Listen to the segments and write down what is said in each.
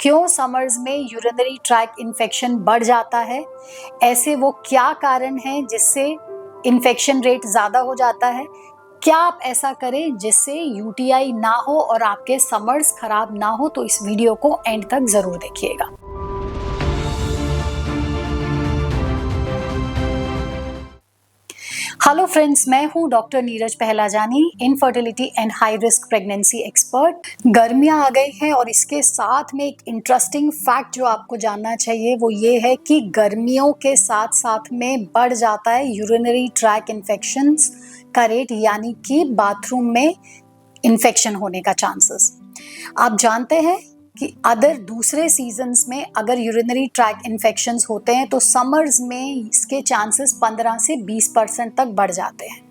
क्यों समर्स में urinary track infection बढ़ जाता है, ऐसे वो क्या कारण हैं जिससे इन्फेक्शन रेट ज़्यादा हो जाता है, क्या आप ऐसा करें जिससे यूटीआई ना हो और आपके समर्स खराब ना हो, तो इस वीडियो को एंड तक ज़रूर देखिएगा। हेलो फ्रेंड्स, मैं हूं doctor Neeraj Pahlajani, infertility and high risk pregnancy expert. गर्मियां आ गई हैं और इसके साथ में एक इंटरेस्टिंग फैक्ट जो आपको जानना चाहिए वो ये है कि गर्मियों के साथ साथ में बढ़ जाता है यूरिनरी ट्रैक इन्फेक्शंस का रेट, यानी कि बाथरूम में इन्फेक्शन होने का चांसेस। आप जानते हैं कि दूसरे सीजन्स में अगर यूरिनरी ट्रैक इन्फेक्शंस होते हैं तो समर्स में इसके चांसेस 15 से 20% तक बढ़ जाते हैं।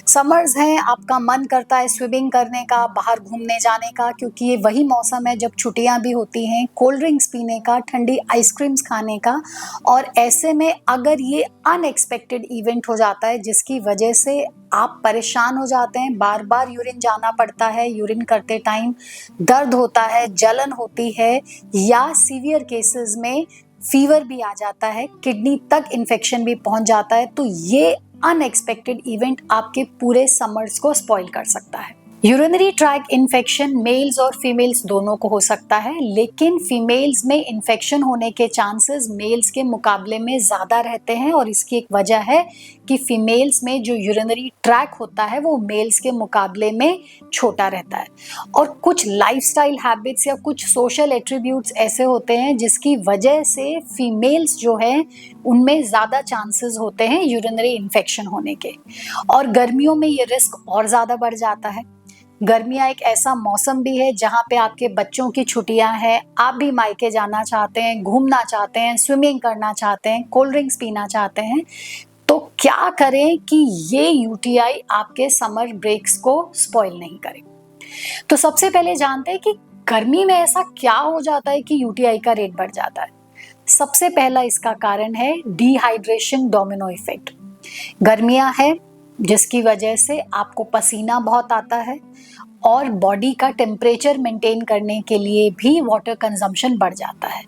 समर्स हैं, आपका मन करता है स्विमिंग करने का, बाहर घूमने जाने का, क्योंकि ये वही मौसम है जब छुट्टियां भी होती हैं, कोल्ड ड्रिंक्स पीने का, ठंडी आइसक्रीम्स खाने का। और ऐसे में अगर ये अनएक्सपेक्टेड इवेंट हो जाता है जिसकी वजह से आप परेशान हो जाते हैं, बार बार यूरिन जाना पड़ता है, यूरिन करते टाइम दर्द होता है, जलन होती है, या सीवियर केसेस में फीवर भी आ जाता है, किडनी तक इन्फेक्शन भी पहुंच जाता है, तो ये अनएक्सपेक्टेड इवेंट आपके पूरे समर्स को स्पॉइल कर सकता है। यूरिनरी ट्रैक इन्फेक्शन मेल्स और फीमेल्स दोनों को हो सकता है, लेकिन फीमेल्स में इन्फेक्शन होने के चांसेस मेल्स के मुकाबले में ज़्यादा रहते हैं, और इसकी एक वजह है कि फीमेल्स में जो यूरिनरी ट्रैक होता है वो मेल्स के मुकाबले में छोटा रहता है। और कुछ लाइफस्टाइल हैबिट्स या कुछ सोशल एट्रीब्यूट्स ऐसे होते हैं जिसकी वजह से फीमेल्स जो है उनमें ज़्यादा चांसेस होते हैं यूरिनरी इन्फेक्शन होने के, और गर्मियों में ये रिस्क और ज़्यादा बढ़ जाता है। गर्मियाँ एक ऐसा मौसम भी है जहाँ पे आपके बच्चों की छुट्टियाँ हैं, आप भी मायके जाना चाहते हैं, घूमना चाहते हैं, स्विमिंग करना चाहते हैं, कोल्ड ड्रिंक्स पीना चाहते हैं, तो क्या करें कि ये यूटीआई आपके समर ब्रेक्स को स्पॉइल नहीं करे। तो सबसे पहले जानते हैं कि गर्मी में ऐसा क्या हो जाता है कि यूटीआई का रेट बढ़ जाता है। सबसे पहला इसका कारण है डिहाइड्रेशन डोमिनो इफेक्ट। गर्मियां है जिसकी वजह से आपको पसीना बहुत आता है, और बॉडी का टेम्परेचर मेंटेन करने के लिए भी वाटर कंजम्पशन बढ़ जाता है।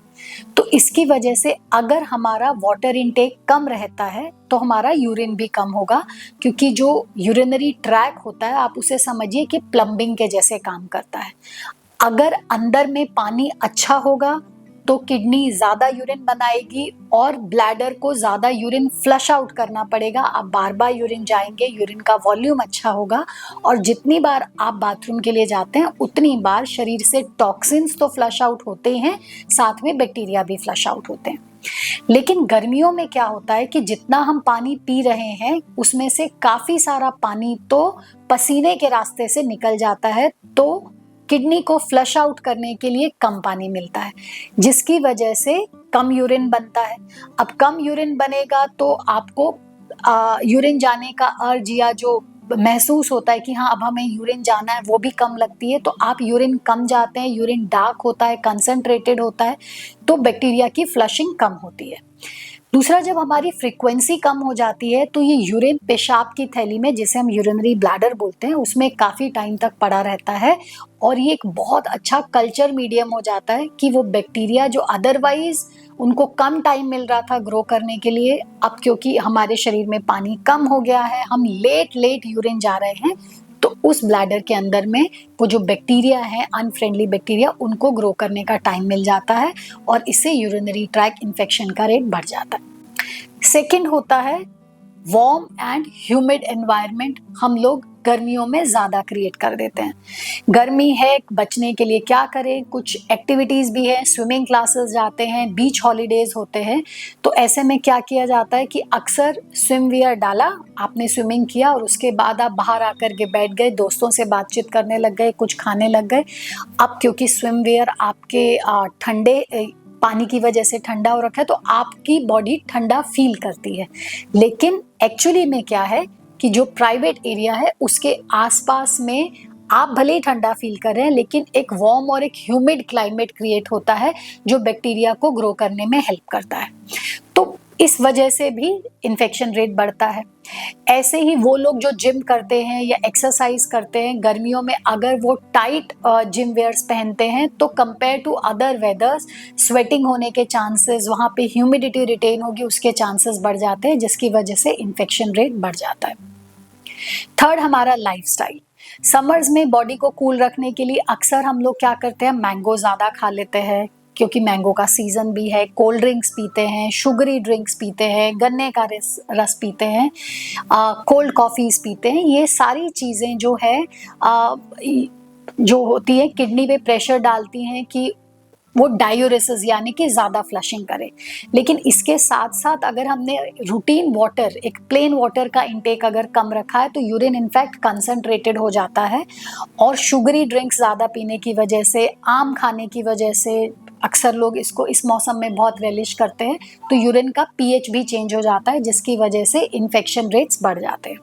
तो इसकी वजह से अगर हमारा वाटर इनटेक कम रहता है तो हमारा यूरिन भी कम होगा, क्योंकि जो यूरिनरी ट्रैक होता है आप उसे समझिए कि प्लम्बिंग के जैसे काम करता है। अगर अंदर में पानी अच्छा होगा तो किडनी ज़्यादा यूरिन बनाएगी और ब्लैडर को ज़्यादा यूरिन फ्लश आउट करना पड़ेगा। आप बार बार यूरिन जाएंगे, यूरिन का वॉल्यूम अच्छा होगा, और जितनी बार आप बाथरूम के लिए जाते हैं उतनी बार शरीर से टॉक्सिन्स तो फ्लश आउट होते हैं, साथ में बैक्टीरिया भी फ्लश आउट होते हैं। लेकिन गर्मियों में क्या होता है कि जितना हम पानी पी रहे हैं उसमें से काफ़ी सारा पानी तो पसीने के रास्ते से निकल जाता है, तो किडनी को फ्लश आउट करने के लिए कम पानी मिलता है, जिसकी वजह से कम यूरिन बनता है। अब कम यूरिन बनेगा तो आपको यूरिन जाने का अर्ज या जो महसूस होता है कि हाँ अब हमें यूरिन जाना है, वो भी कम लगती है। तो आप यूरिन कम जाते हैं, यूरिन डार्क होता है, कंसंट्रेटेड होता है, तो बैक्टीरिया की फ्लशिंग कम होती है। दूसरा, जब हमारी फ्रीक्वेंसी कम हो जाती है तो ये यूरिन पेशाब की थैली में, जिसे हम यूरिनरी ब्लैडर बोलते हैं, उसमें काफ़ी टाइम तक पड़ा रहता है, और ये एक बहुत अच्छा कल्चर मीडियम हो जाता है कि वो बैक्टीरिया जो अदरवाइज उनको कम टाइम मिल रहा था ग्रो करने के लिए, अब क्योंकि हमारे शरीर में पानी कम हो गया है, हम लेट यूरिन जा रहे हैं, तो उस ब्लैडर के अंदर में वो जो बैक्टीरिया है, अनफ्रेंडली बैक्टीरिया, उनको ग्रो करने का टाइम मिल जाता है, और इससे यूरिनरी ट्रैक इन्फेक्शन का रेट बढ़ जाता है। सेकंड होता है वार्म एंड ह्यूमिड एनवायरनमेंट। हम लोग गर्मियों में ज़्यादा क्रिएट कर देते हैं। गर्मी है, बचने के लिए क्या करें, कुछ एक्टिविटीज़ भी है, स्विमिंग क्लासेस जाते हैं, बीच हॉलीडेज होते हैं, तो ऐसे में क्या किया जाता है कि अक्सर स्विम वियर डाला, आपने स्विमिंग किया और उसके बाद आप बाहर आकर के बैठ गए, दोस्तों से बातचीत करने लग गए, कुछ खाने लग गए। अब क्योंकि स्विम वियर आपके ठंडे पानी की वजह से ठंडा हो रखा है, तो आपकी बॉडी ठंडा फील करती है, लेकिन एक्चुअली में क्या है कि जो प्राइवेट एरिया है उसके आसपास में आप भले ही ठंडा फील कर रहे हैं, लेकिन एक वार्म और एक ह्यूमिड क्लाइमेट क्रिएट होता है जो बैक्टीरिया को ग्रो करने में हेल्प करता है। तो इस वजह से भी इन्फेक्शन रेट बढ़ता है। ऐसे ही वो लोग जो जिम करते हैं या एक्सरसाइज करते हैं, गर्मियों में अगर वो टाइट जिम वेयर्स पहनते हैं तो compare to other weathers sweating होने के चांसेस, वहाँ पे ह्यूमिडिटी रिटेन होगी, उसके चांसेस बढ़ जाते हैं, जिसकी वजह से इन्फेक्शन रेट बढ़ जाता है। थर्ड, हमारा लाइफस्टाइल। समर्स में बॉडी को कूल रखने के लिए अक्सर हम लोग क्या करते हैं, मैंगो ज़्यादा खा लेते हैं क्योंकि मैंगो का सीज़न भी है, कोल्ड ड्रिंक्स पीते हैं, शुगरी ड्रिंक्स पीते हैं, गन्ने का रस पीते हैं, कोल्ड कॉफ़ीज़ पीते हैं। ये सारी चीज़ें जो है जो होती है किडनी पे प्रेशर डालती हैं कि वो डायूरेसिस यानी कि ज़्यादा फ्लशिंग करे। लेकिन इसके साथ-साथ अगर हमने रूटीन वाटर, एक प्लेन वाटर का इंटेक अगर कम रखा है तो यूरिन इनफैक्ट कंसंट्रेटेड हो जाता है और शुगरी ड्रिंक्स ज़्यादा पीने की वजह से, आम खाने की वजह से, अक्सर लोग इसको इस मौसम में बहुत रिलिश करते हैं, तो यूरिन का पीएच भी चेंज हो जाता है, जिसकी वजह से इन्फेक्शन रेट्स बढ़ जाते हैं।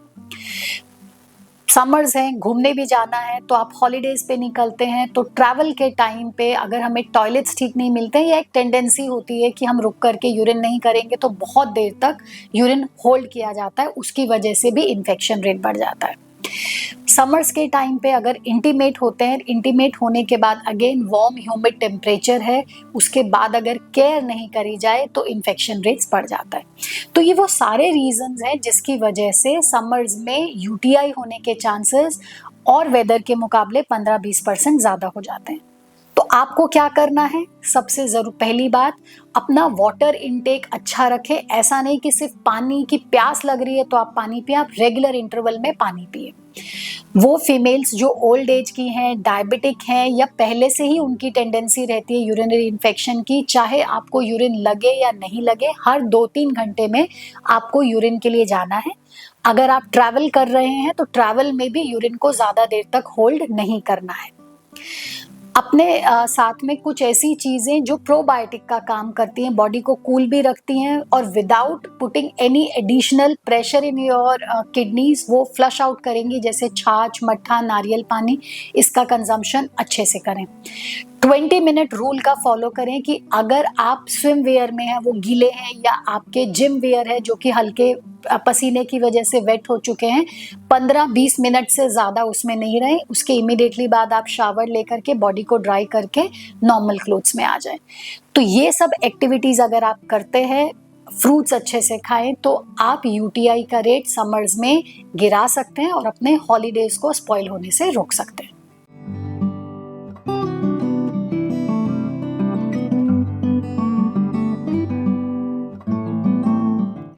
समर्स हैं, घूमने भी जाना है तो आप हॉलीडेज पे निकलते हैं, तो ट्रैवल के टाइम पे अगर हमें टॉयलेट्स ठीक नहीं मिलते या एक टेंडेंसी होती है कि हम रुक करके यूरिन नहीं करेंगे तो बहुत देर तक यूरिन होल्ड किया जाता है, उसकी वजह से भी इन्फेक्शन रेट बढ़ जाता है। समर्स के टाइम पे अगर इंटीमेट होते हैं, इंटीमेट होने के बाद अगेन वार्म ह्यूमिड टेम्परेचर है, उसके बाद अगर केयर नहीं करी जाए तो इन्फेक्शन रेट्स बढ़ जाता है। तो ये वो सारे रीजंस हैं जिसकी वजह से समर्स में यूटीआई होने के चांसेस और वेदर के मुकाबले 15-20% ज़्यादा हो जाते हैं। तो आपको क्या करना है, सबसे ज़रूर पहली बात, अपना वाटर इनटेक अच्छा रखें। ऐसा नहीं कि सिर्फ पानी की प्यास लग रही है तो आप पानी पिए, आप रेगुलर इंटरवल में पानी पिए। वो फीमेल्स जो ओल्ड एज की हैं, डायबिटिक हैं या पहले से ही उनकी टेंडेंसी रहती है यूरिनरी इन्फेक्शन की, चाहे आपको यूरिन लगे या नहीं लगे, हर 2-3 घंटे में आपको यूरिन के लिए जाना है। अगर आप ट्रैवल कर रहे हैं तो ट्रैवल में भी यूरिन को ज़्यादा देर तक होल्ड नहीं करना है। अपने साथ में कुछ ऐसी चीज़ें जो प्रोबायोटिक का काम करती हैं, बॉडी को कूल भी रखती हैं और without putting any additional pressure in your kidneys वो फ्लश आउट करेंगी, जैसे छाछ, मट्ठा, नारियल पानी, इसका कंजम्पशन अच्छे से करें। 20 मिनट रूल का फॉलो करें कि अगर आप स्विम वेयर में हैं, वो गीले हैं, या आपके जिम वेयर है जो कि हल्के पसीने की वजह से वेट हो चुके हैं, 15-20 मिनट से ज़्यादा उसमें नहीं रहें। उसके इमीडिएटली बाद आप शावर लेकर के बॉडी को ड्राई करके नॉर्मल क्लोथ्स में आ जाएं। तो ये सब एक्टिविटीज़ अगर आप करते हैं, फ्रूट्स अच्छे से खाएं, तो आप यूटीआई का रेट समर्स में गिरा सकते हैं और अपने हॉलीडेज को स्पॉइल होने से रोक सकते हैं।